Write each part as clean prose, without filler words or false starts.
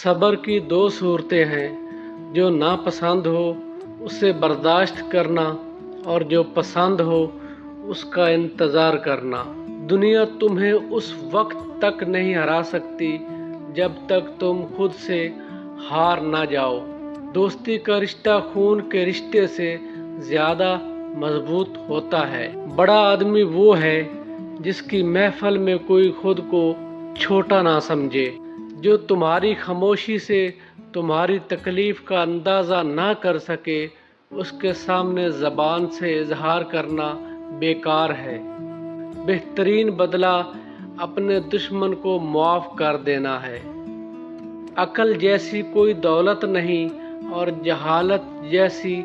सब्र की दो सूरतें हैं, जो नापसंद हो उसे बर्दाश्त करना और जो पसंद हो उसका इंतज़ार करना। दुनिया तुम्हें उस वक्त तक नहीं हरा सकती जब तक तुम खुद से हार ना जाओ। दोस्ती का रिश्ता खून के रिश्ते से ज़्यादा मजबूत होता है। बड़ा आदमी वो है जिसकी महफिल में कोई खुद को छोटा ना समझे, जो तुम्हारी खामोशी से तुम्हारी तकलीफ का अंदाज़ा ना कर सके। उसके सामने ज़बान से इजहार करना बेकार है। बेहतरीन बदला अपने दुश्मन को माफ़ कर देना है। अक्ल जैसी कोई दौलत नहीं और जहालत जैसी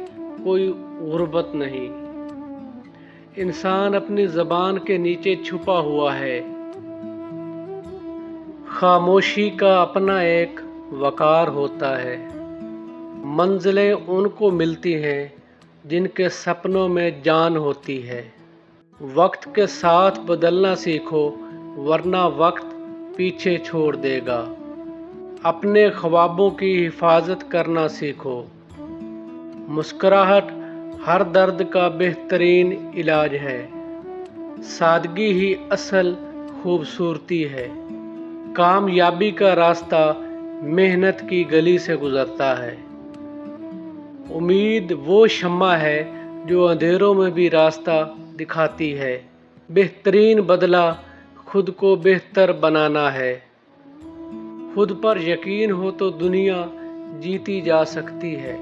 कोई गुर्बत नहीं। इंसान अपनी ज़बान के नीचे छुपा हुआ है। खामोशी का अपना एक वकार होता है। मंजिलें उनको मिलती हैं जिनके सपनों में जान होती है। वक्त के साथ बदलना सीखो, वरना वक्त पीछे छोड़ देगा। अपने ख्वाबों की हिफाजत करना सीखो। मुस्कुराहट हर दर्द का बेहतरीन इलाज है। सादगी ही असल खूबसूरती है। कामयाबी का रास्ता मेहनत की गली से गुजरता है। उम्मीद वो शम्मा है जो अंधेरों में भी रास्ता दिखाती है। बेहतरीन बदला खुद को बेहतर बनाना है। खुद पर यकीन हो तो दुनिया जीती जा सकती है।